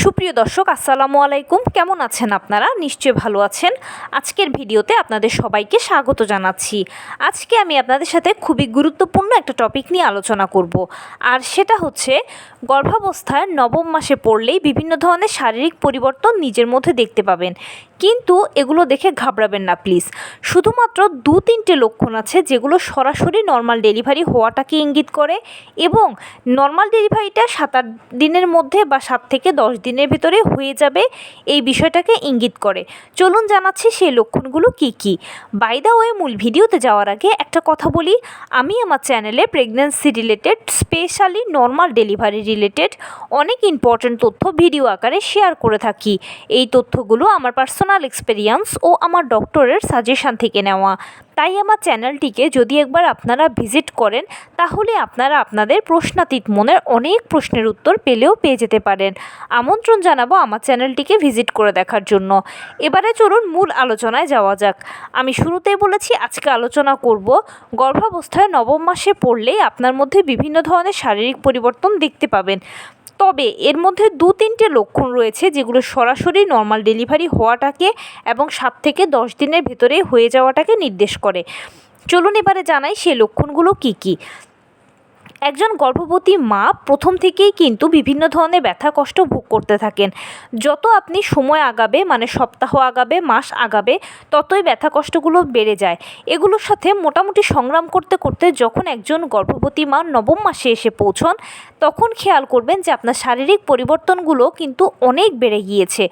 সুপ্রিয় দর্শক আসসালামু আলাইকুম, কেমন আছেন আপনারা? নিশ্চয়ই ভালো আছেন। আজকের ভিডিওতে আপনাদের সবাইকে স্বাগত জানাচ্ছি। আজকে আমি আপনাদের সাথে খুবই গুরুত্বপূর্ণ একটা টপিক নিয়ে আলোচনা করব, আর সেটা হচ্ছে গর্ভাবস্থায় নবম মাসে পড়লেই বিভিন্ন ধরনের শারীরিক পরিবর্তন নিজের মধ্যে দেখতে পাবেন, কিন্তু এগুলো দেখে ঘাবড়াবেন না প্লিজ। শুধুমাত্র 2-3টে লক্ষণ আছে যেগুলো সরাসরি নর্মাল ডেলিভারি হওয়াটাকে ইঙ্গিত করে, এবং নর্মাল ডেলিভারিটা 7-8 দিনের মধ্যে বা 7 থেকে 10 দিনের ভিতরে হয়ে যাবে এই বিষয়টাকে ইঙ্গিত করে। চলুন জানাচ্ছি সেই লক্ষণগুলো কি কি। বাই দ্য ওয়ে, মূল ভিডিওতে যাওয়ার আগে একটা কথা বলি, আমি আমার চ্যানেলে pregnancy related, specially normal delivery related অনেক ইম্পর্ট্যান্ট তথ্য ভিডিও আকারে শেয়ার করে থাকি। এই তথ্যগুলো আমার পার্সোনাল এক্সপেরিয়েন্স ও আমার ডক্টরের সাজেশন থেকে নেওয়া। তাই আমার চ্যানেলটিকে যদি একবার আপনারা ভিজিট করেন, তাহলে আপনারা আপনাদের প্রশ্নাতীত মনের অনেক প্রশ্নের উত্তর পেয়ে যেতে পারেন। আমন্ত্রণ জানাবো আমার চ্যানেলটিকে ভিজিট করে দেখার জন্য। এবারে চলুন মূল আলোচনায় যাওয়া যাক। আমি শুরুতেই বলেছি আজকে আলোচনা করব গর্ভাবস্থায় নবম মাসে পড়লেই আপনার মধ্যে বিভিন্ন ধরনের শারীরিক পরিবর্তন দেখতে পাবেন। তবে এর মধ্যে 2-3টে লক্ষণ রয়েছে যেগুলো সরাসরি নর্মাল ডেলিভারি হওয়াটাকে এবং 7 থেকে 10 দিনের ভেতরে হয়ে যাওয়াটাকে নির্দেশ করে। চলুন এবারে জানাই সেই লক্ষণগুলো কি কি। একজন গর্ভবতী মা প্রথম থেকেই কিন্তু বিভিন্ন ধরনের ব্যথা কষ্ট ভোগ করতে থাকেন। যত আপনি সময় আগাবে, মানে সপ্তাহ আগাবে, মাস আগাবে, ততই ব্যথা কষ্টগুলো বেড়ে যায়। এগুলোর সাথে মোটামুটি সংগ্রাম করতে করতে যখন একজন গর্ভবতী মা নবম মাসে এসে পৌঁছন, তখন খেয়াল করবেন যে আপনার শারীরিক পরিবর্তনগুলো কিন্তু অনেক বেড়ে গিয়েছে।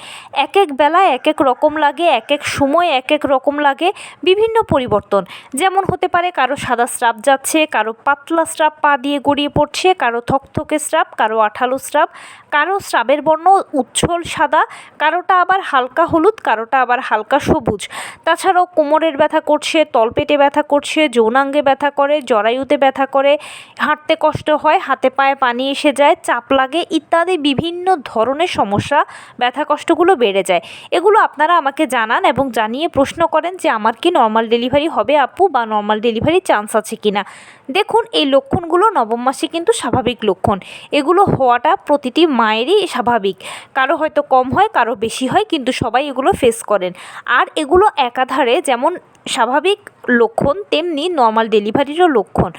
এক এক বেলায় এক এক রকম লাগে, এক এক সময় এক এক রকম লাগে। বিভিন্ন পরিবর্তন যেমন হতে পারে, কারো সাদা স্রাব যাচ্ছে, কারো পাতলা স্রাব পা দিয়ে গড়িয়ে পড়ছে, কারো থকথকে স্রাব, কারো আঠালো স্রাব, কারো স্রাবের বর্ণ উজ্জ্বল সাদা, কারোটা আবার হালকা হলুদ, কারোটা আবার হালকা সবুজ। তাছাড়াও কোমরের ব্যথা করছে, তলপেটে ব্যথা করছে, যৌনাঙ্গে ব্যথা করে, জরায়ুতে ব্যথা করে, হাঁটতে কষ্ট হয়, হাতে পায়ে পানি এসে যায়, চাপ লাগে ইত্যাদি বিভিন্ন ধরনের সমস্যা, ব্যথা কষ্টগুলো বেড়ে যায়। এগুলো আপনারা আমাকে জানান এবং জানিয়ে প্রশ্ন করেন যে আমার কি নর্মাল ডেলিভারি হবে আপু, বা নর্মাল ডেলিভারির চান্স আছে কিনা। দেখুন, এই লক্ষণগুলো নবম মাসে কিন্তু স্বাভাবিক লক্ষণ। এগুলো হওয়াটা প্রতিটি মায়েরই স্বাভাবিক। কারো হয়তো কম হয়, কারো বেশি হয়, কিন্তু সবাই এগুলো ফেস করেন। আর এগুলো একাধারে যেমন স্বাভাবিক লক্ষণ, তেমনি নর্মাল ডেলিভারিরও লক্ষণ।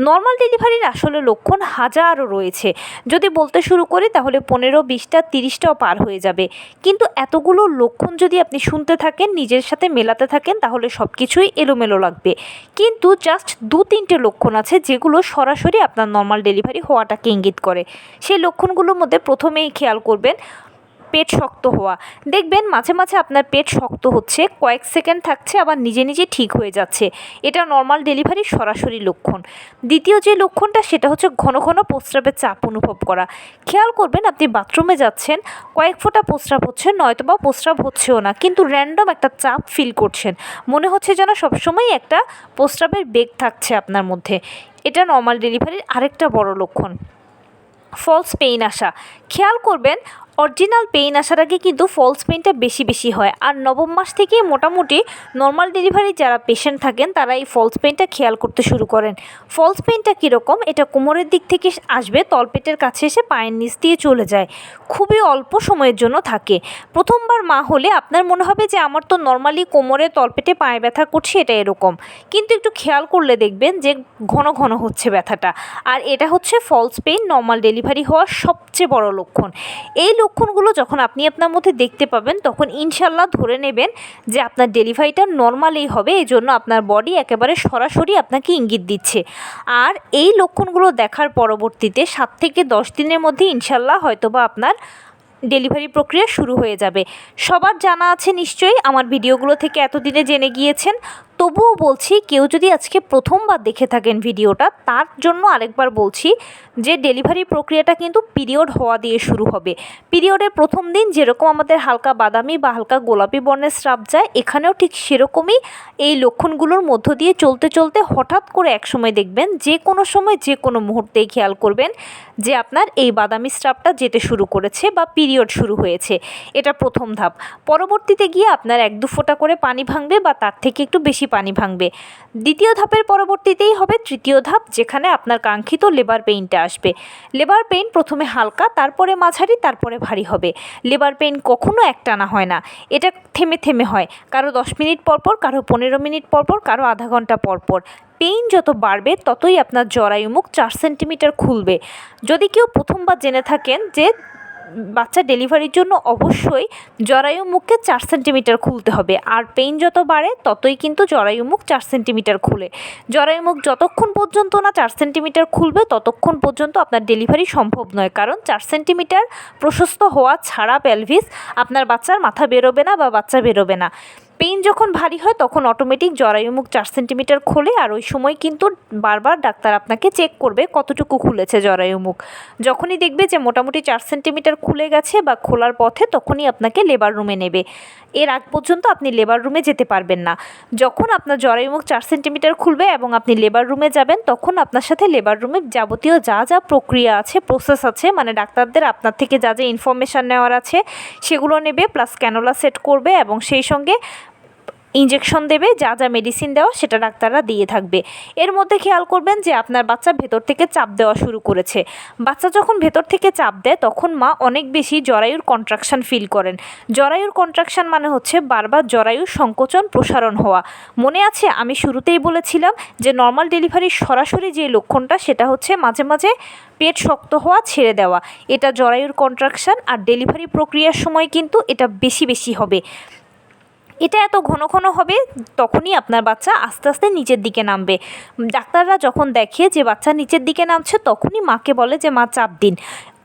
নর্মাল ডেলিভারির আসলে লক্ষণ হাজারও রয়েছে। যদি বলতে শুরু করি তাহলে 15, 20টা, 30টাও পার হয়ে যাবে। কিন্তু এতগুলো লক্ষণ যদি আপনি শুনতে থাকেন, নিজের সাথে মেলাতে থাকেন, তাহলে সব কিছুই এলোমেলো লাগবে। কিন্তু জাস্ট 2-3টে লক্ষণ আছে যেগুলো সরাসরি আপনার নর্মাল ডেলিভারি হওয়াটাকে ইঙ্গিত করে। সেই লক্ষণগুলোর মধ্যে প্রথমেই খেয়াল করবেন পেট শক্ত হওয়া। দেখবেন মাঝে মাঝে আপনার পেট শক্ত হচ্ছে, কয়েক সেকেন্ড থাকছে, আবার নিজে নিজে ঠিক হয়ে যাচ্ছে। এটা নর্মাল ডেলিভারির সরাসরি লক্ষণ। দ্বিতীয় যে লক্ষণটা, সেটা হচ্ছে ঘন ঘন প্রস্রাবের চাপ অনুভব করা। খেয়াল করবেন আপনি বাথরুমে যাচ্ছেন, কয়েক ফোঁটা প্রস্রাব হচ্ছে, নয়তোবা প্রস্রাব হচ্ছেও না, কিন্তু র্যান্ডম একটা চাপ ফিল করছেন। মনে হচ্ছে যেন সবসময় একটা প্রস্রাবের বেগ থাকছে আপনার মধ্যে। এটা নর্মাল ডেলিভারির আরেকটা বড় লক্ষণ। ফলস পেইন আসা। খেয়াল করবেন অরিজিনাল পেইন আসার আগে কিন্তু ফলস পেইনটা বেশি হয়। আর নবম মাস থেকে মোটামুটি নর্মাল ডেলিভারি যারা পেশেন্ট থাকেন তারা এই ফলস পেইনটা খেয়াল করতে শুরু করেন। ফলস পেইনটা কীরকম? এটা কোমরের দিক থেকে আসবে, তলপেটের কাছে এসে পায়ের নিচ দিয়ে চলে যায়, খুবই অল্প সময়ের জন্য থাকে। প্রথমবার মা হলে আপনার মনে হবে যে আমার তো নর্মালি কোমরে, তলপেটে, পায়ে ব্যথা করছে, এটা এরকম। কিন্তু একটু খেয়াল করলে দেখবেন যে ঘন ঘন হচ্ছে ব্যথাটা। আর এটা হচ্ছে ফলস পেইন নর্মাল ডেলিভারি হওয়ার সবচেয়ে বড় লক্ষণ। এই লক্ষণগুলো যখন আপনি আপনার মধ্যে দেখতে পাবেন, তখন ইনশাল্লাহ ধরে নেবেন যে আপনার ডেলিভারিটা নর্মালই হবে। এই জন্য আপনার বডি একেবারে সরাসরি আপনাকে ইঙ্গিত দিচ্ছে। আর এই লক্ষণগুলো দেখার পরবর্তীতে 7 থেকে 10 দিনের মধ্যে ইনশাল্লাহ হয়তোবা আপনার ডেলিভারি প্রক্রিয়া শুরু হয়ে যাবে। সবার জানা আছে নিশ্চয়ই, আমার ভিডিওগুলো থেকে এতদিনে জেনে গিয়েছেন। তবুও বলছি, কেউ যদি আজকে প্রথমবার দেখে থাকেন ভিডিওটা, তার জন্য আরেকবার বলছি যে ডেলিভারি প্রক্রিয়াটা কিন্তু পিরিয়ড হওয়া দিয়ে শুরু হবে। পিরিয়ডের প্রথম দিন যেরকম আমাদের হালকা বাদামি বা হালকা গোলাপি বর্ণের স্রাব যায়, এখানেও ঠিক সেরকমই এই লক্ষণগুলোর মধ্য দিয়ে চলতে চলতে হঠাৎ করে একসময় দেখবেন, যে কোনো সময় যে কোনো মুহূর্তেই খেয়াল করবেন যে আপনার এই বাদামি স্রাবটা যেতে শুরু করেছে বা পিরিয়ড শুরু হয়েছে। এটা প্রথম ধাপ। পরবর্তীতে গিয়ে আপনার 1-2 ফোঁটা করে পানি ভাঙবে বা তার থেকে একটু বেশি পানি ভাঙবে। দ্বিতীয় ধাপের পরবর্তীতেই হবে তৃতীয় ধাপ, যেখানে আপনার কাঙ্ক্ষিত লেবার পেইনটা আসবে। লেবার পেইন প্রথমে হালকা, তারপরে মাঝারি, তারপরে ভারী হবে। লেবার পেইন কখনো একটানা হয় না, এটা থেমে থেমে হয়, কারো 10 মিনিট পরপর, কারো 15 মিনিট পরপর, কারো আধা ঘন্টা পরপর। পেইন যত বাড়বে ততই আপনার জরায়ুমুখ 4 সেন্টিমিটার খুলবে। যদি কেউ প্রথমবার জেনে থাকেন যে বাচ্চা ডেলিভারির জন্য অবশ্যই জরায়ুমুখকে 4 সেন্টিমিটার খুলতে হবে, আর পেইন যত বাড়ে ততই কিন্তু জরায়ুমুখ 4 সেন্টিমিটার খুলে। জরায়ুমুখ যতক্ষণ পর্যন্ত না 4 সেন্টিমিটার খুলবে ততক্ষণ পর্যন্ত আপনার ডেলিভারি সম্ভব নয়, কারণ 4 সেন্টিমিটার প্রশস্ত হওয়া ছাড়া পেলভিস আপনার বাচ্চার মাথা বেরোবে না বা বাচ্চা বেরোবে না। পেইন যখন ভারী হয় তখন অটোমেটিক জরায়ুমুখ 4 সেন্টিমিটার খোলে, আর ওই সময় কিন্তু বারবার ডাক্তার আপনাকে চেক করবে কতটুকু খুলেছে জরায়ুমুখ। যখনই দেখবে যে মোটামুটি 4 সেন্টিমিটার খুলে গেছে বা খোলার পথে, তখনই আপনাকে লেবার রুমে নেবে। এর আগ পর্যন্ত আপনি লেবার রুমে যেতে পারবেন না। যখন আপনার জরায়ুমুখ 4 সেন্টিমিটার খুলবে এবং আপনি লেবার রুমে যাবেন, তখন আপনার সাথে লেবার রুমে যাবতীয় যা যা প্রক্রিয়া আছে, প্রসেস আছে, মানে ডাক্তারদের আপনার থেকে যা যা ইনফরমেশান নেওয়ার আছে সেগুলো নেবে, প্লাস ক্যানোলা সেট করবে এবং সেই সঙ্গে ইঞ্জেকশন দেবে। যা যা মেডিসিন দেওয়া সেটা ডাক্তাররা দিয়ে থাকবে। এর মধ্যে খেয়াল করবেন যে আপনার বাচ্চা ভেতর থেকে চাপ দেওয়া শুরু করেছে। বাচ্চা যখন ভেতর থেকে চাপ দেয় তখন মা অনেক বেশি জরায়ুর কন্ট্রাকশান ফিল করেন। জরায়ুর কন্ট্রাকশান মানে হচ্ছে বারবার জরায়ুর সংকোচন প্রসারণ হওয়া। মনে আছে আমি শুরুতেই বলেছিলাম যে নর্মাল ডেলিভারির সরাসরি যে লক্ষণটা সেটা হচ্ছে মাঝে মাঝে পেট শক্ত হওয়া, ছেড়ে দেওয়া। এটা জরায়ুর কন্ট্রাকশান, আর ডেলিভারি প্রক্রিয়ার সময় কিন্তু এটা বেশি বেশি হবে। এটা এত ঘন ঘন হবে তখনই আপনার বাচ্চা আস্তে আস্তে নিচের দিকে নামবে। ডাক্তাররা যখন দেখে যে বাচ্চা নিচের দিকে নামছে তখনই মাকে বলে যে মা চাপ দিন।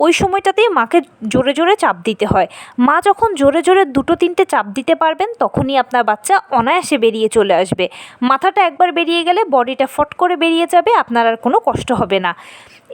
ওই সময়টাতেই মাকে জোরে জোরে চাপ দিতে হয়। মা যখন জোরে জোরে 2-3টে চাপ দিতে পারবেন তখনই আপনার বাচ্চা অনায়াসে বেরিয়ে চলে আসবে। মাথাটা একবার বেরিয়ে গেলে বডিটা ফট করে বেরিয়ে যাবে, আপনার আর কোনো কষ্ট হবে না।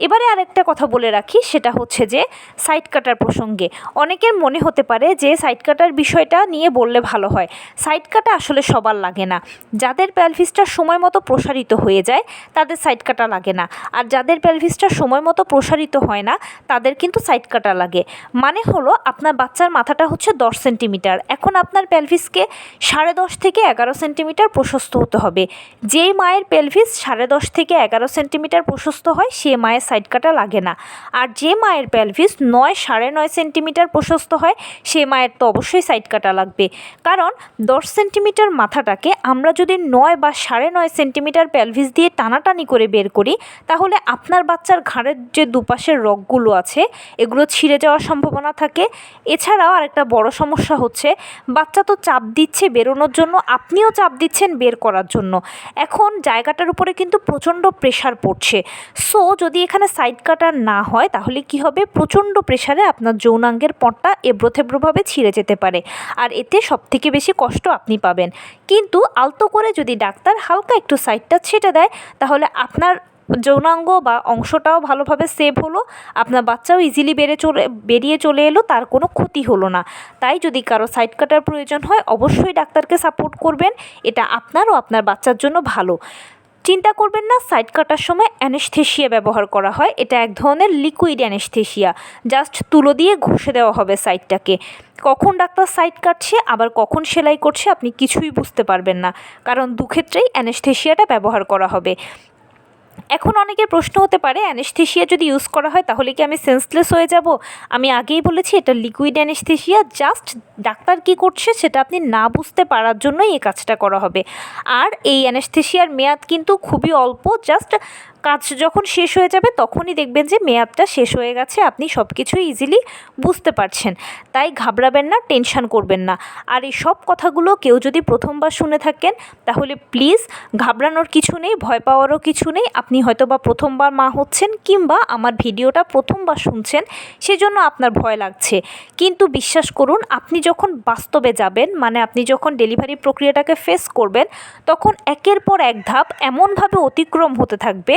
এবারে আরেকটা কথা বলে রাখি, সেটা হচ্ছে যে সাইড কাটার প্রসঙ্গে অনেকের মনে হতে পারে যে সাইড কাটার বিষয়টা নিয়ে বললে ভালো হয়। সাইড কাটা আসলে সবার লাগে না। যাদের পেলভিসটা সময় মতো প্রসারিত হয়ে যায় তাদের সাইড কাটা লাগে না, আর যাদের পেলভিসটা সময় মতো প্রসারিত হয় না তাদের কিন্তু সাইড কাটা লাগে। মানে হলো আপনার বাচ্চার মাথাটা হচ্ছে 10 সেন্টিমিটার, এখন আপনার পেলভিসকে 10.5 থেকে 11 সেন্টিমিটার প্রশস্ত হতে হবে। যেই মায়ের পেলভিস 10.5 থেকে 11 সেন্টিমিটার প্রশস্ত হয় সে মায়ের সাইড কাটা লাগে না। আর যে মায়ের পেলভিস 9-9.5 সেন্টিমিটার প্রশস্ত হয় সে মায়ের তো অবশ্যই সাইড কাটা লাগবে, কারণ 10 সেন্টিমিটার মাথাটাকে আমরা যদি 9 বা 9.5 সেন্টিমিটার পেলভিস দিয়ে টানাটানি করে বের করি তাহলে আপনার বাচ্চার ঘাড়ের যে দুপাশের রগগুলো আছে এগুলো ছিঁড়ে যাওয়ার সম্ভাবনা থাকে। এছাড়াও আরেকটা বড় সমস্যা হচ্ছে বাচ্চা তো চাপ দিচ্ছে বেরোনোর জন্য, আপনিও চাপ দিচ্ছেন বের করার জন্য। এখন জায়গাটার উপরে কিন্তু প্রচণ্ড প্রেশার পড়ছে। সো যদি এখানে সাইড কাটা না হয় তাহলে কি হবে, প্রচণ্ড প্রেশারে আপনার যৌনাঙ্গের পটটা এবড়োথেবড়োভাবে ছিঁড়ে যেতে পারে, আর এতে সবথেকে বেশি কষ্ট আপনি পাবেন। কিন্তু আলতো করে যদি ডাক্তার হালকা একটু সাইডটা ছেটে দেয় তাহলে আপনার যৌনাঙ্গ বা অংশটাও ভালোভাবে সেভ হলো, আপনার বাচ্চাও ইজিলি বেরিয়ে চলে এলো, তার কোনো ক্ষতি হলো না। তাই যদি কারো সাইড কাটার প্রয়োজন হয় অবশ্যই ডাক্তারকে সাপোর্ট করবেন, এটা আপনার ও আপনার বাচ্চার জন্য ভালো। চিন্তা করবেন না, সাইড কাটার সময় অ্যানেস্থেশিয়া ব্যবহার করা হয়। এটা এক ধরনের লিকুইড অ্যানেস্থেশিয়া, জাস্ট তুলো দিয়ে ঘষে দেওয়া হবে সাইডটাকে। কখন ডাক্তার সাইড কাটছে আবার কখন সেলাই করছে আপনি কিছুই বুঝতে পারবেন না, কারণ দুক্ষেত্রেই অ্যানেস্থেশিয়াটা ব্যবহার করা হবে। এখন অনেকের প্রশ্ন হতে পারে অ্যানেস্থেশিয়া যদি ইউজ করা হয় তাহলে কি আমি সেন্সলেস হয়ে যাব? আমি আগেই বলেছি এটা লিকুইড অ্যানেস্থেশিয়া, জাস্ট ডাক্তার কি করছে সেটা আপনি না বুঝতে পারার জন্যই এই কাজটা করা হবে। আর এই অ্যানেস্থেশিয়ার মেয়াদ কিন্তু খুবই অল্প, জাস্ট কাজ যখন শেষ হয়ে যাবে তখনই দেখবেন যে মেয়াদটা শেষ হয়ে গেছে, আপনি সব কিছুই ইজিলি বুঝতে পারছেন। তাই ঘাবড়াবেন না, টেনশন করবেন না। আর এই সব কথাগুলো কেউ যদি প্রথমবার শুনে থাকেন তাহলে প্লিজ ঘাবড়ানোর কিছু নেই, ভয় পাওয়ারও কিছু নেই। আপনি হয়তো বা প্রথমবার মা হচ্ছেন কিংবা আমার ভিডিওটা প্রথমবার শুনছেন সেজন্য আপনার ভয় লাগছে, কিন্তু বিশ্বাস করুন আপনি যখন বাস্তবে যাবেন, মানে আপনি যখন ডেলিভারি প্রক্রিয়াটাকে ফেস করবেন তখন একের পর এক ধাপ এমনভাবে অতিক্রম হতে থাকবে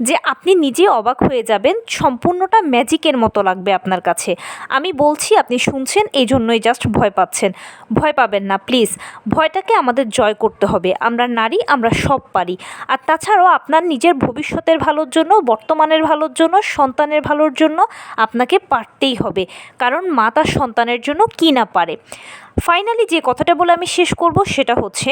যে আপনি নিজে অবাক হয়ে যাবেন, সম্পূর্ণটা ম্যাজিকের মতো লাগবে আপনার কাছে। আমি বলছি আপনি শুনছেন এই জন্যই জাস্ট ভয় পাচ্ছেন। ভয় পাবেন না প্লিজ, ভয়টাকে আমাদের জয় করতে হবে। আমরা নারী, আমরা সব পারি। আর তাছাড়াও আপনার নিজের ভবিষ্যতের ভালোর জন্য, বর্তমানের ভালোর জন্য, সন্তানের ভালোর জন্য আপনাকে পারতেই হবে, কারণ মা তার সন্তানের জন্য কী না পারে। ফাইনালি যে কথাটা বলে আমি শেষ করব সেটা হচ্ছে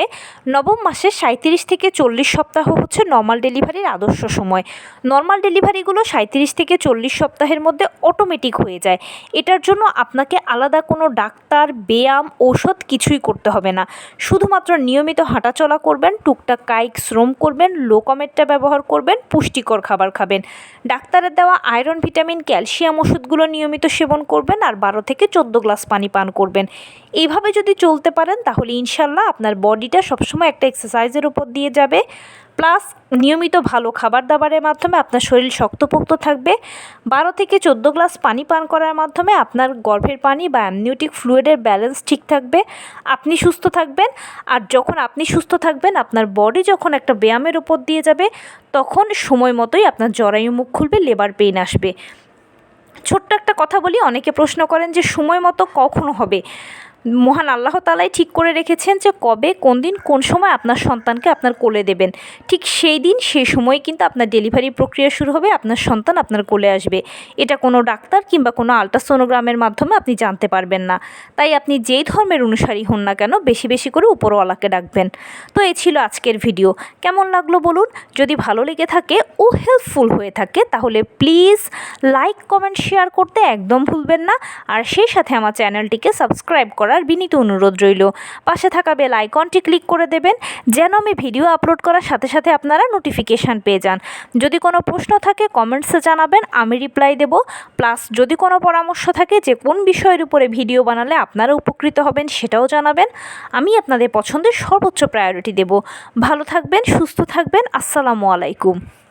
নবম মাসের 37 থেকে 40 সপ্তাহ হচ্ছে নর্মাল ডেলিভারির আদর্শ সময়। নর্মাল ডেলিভারিগুলো 37 থেকে 40 সপ্তাহের মধ্যে অটোমেটিক হয়ে যায়। এটার জন্য আপনাকে আলাদা কোনো ডাক্তার, ব্যায়াম, ঔষধ কিছুই করতে হবে না। শুধুমাত্র নিয়মিত হাঁটাচলা করবেন, টুকটাক কায়িক শ্রম করবেন, লোকোমেটটা ব্যবহার করবেন, পুষ্টিকর খাবার খাবেন। ডাক্তারের দেওয়া আয়রন, ভিটামিন, ক্যালসিয়াম ওষুধগুলো নিয়মিত সেবন করবেন আর 12 থেকে 14 গ্লাস পানি পান করবেন। এইভাবে যদি চলতে পারেন তাহলে ইনশাল্লাহ আপনার বডিটা সবসময় একটা এক্সারসাইজের উপর দিয়ে যাবে, প্লাস নিয়মিত ভালো খাবার দাবারের মাধ্যমে আপনার শরীর শক্তপোক্ত থাকবে। 12 থেকে 14 গ্লাস পানি পান করার মাধ্যমে আপনার গর্ভের পানি বা অ্যামনিওটিক ফ্লুইডের ব্যালেন্স ঠিক থাকবে, আপনি সুস্থ থাকবেন। আর যখন আপনি সুস্থ থাকবেন, আপনার বডি যখন একটা ব্যায়ামের উপর দিয়ে যাবে, তখন সময় মতোই আপনার জরায়ু মুখ খুলবে, লেবার পেইন আসবে। ছোট্ট একটা কথা বলি, অনেকে প্রশ্ন করেন যে সময় মতো কখন হবে। মহান আল্লাহ তাআলাই ঠিক করে রেখেছেন যে কবে, কোন দিন, কোন সময় আপনার সন্তানকে আপনার কোলে দেবেন। ঠিক সেই দিন সেই সময় কিন্তু আপনার ডেলিভারি প্রক্রিয়া শুরু হবে, আপনার সন্তান আপনার কোলে আসবে। এটা কোনো ডাক্তার কিংবা কোনো আল্ট্রাসোনোগ্রামের মাধ্যমে আপনি জানতে পারবেন না। তাই আপনি যেই ধর্মের অনুসারী হন না কেন, বেশি বেশি করে উপরওয়ালাকে ডাকবেন। তো এই ছিল আজকের ভিডিও। কেমন লাগলো বলুন। যদি ভালো লেগে থাকে ও হেল্পফুল হয়ে থাকে তাহলে প্লিজ লাইক, কমেন্ট, শেয়ার করতে একদম ভুলবেন না। আর সেই সাথে আমার চ্যানেলটিকে সাবস্ক্রাইব করার বিনীত অনুরোধ রইল। পাশে থাকা বেল আইকনটি ক্লিক করে দেবেন যেন আমি ভিডিও আপলোড করার সাথে সাথে আপনারা নোটিফিকেশান পেয়ে যান। যদি কোনো প্রশ্ন থাকে কমেন্টসে জানাবেন, আমি রিপ্লাই দেব। প্লাস যদি কোনো পরামর্শ থাকে যে কোন বিষয়ের উপরে ভিডিও বানালে আপনারা উপকৃত হবেন সেটাও জানাবেন। আমি আপনাদের পছন্দের সর্বোচ্চ প্রায়োরিটি দেব। ভালো থাকবেন, সুস্থ থাকবেন। আসসালামু আলাইকুম।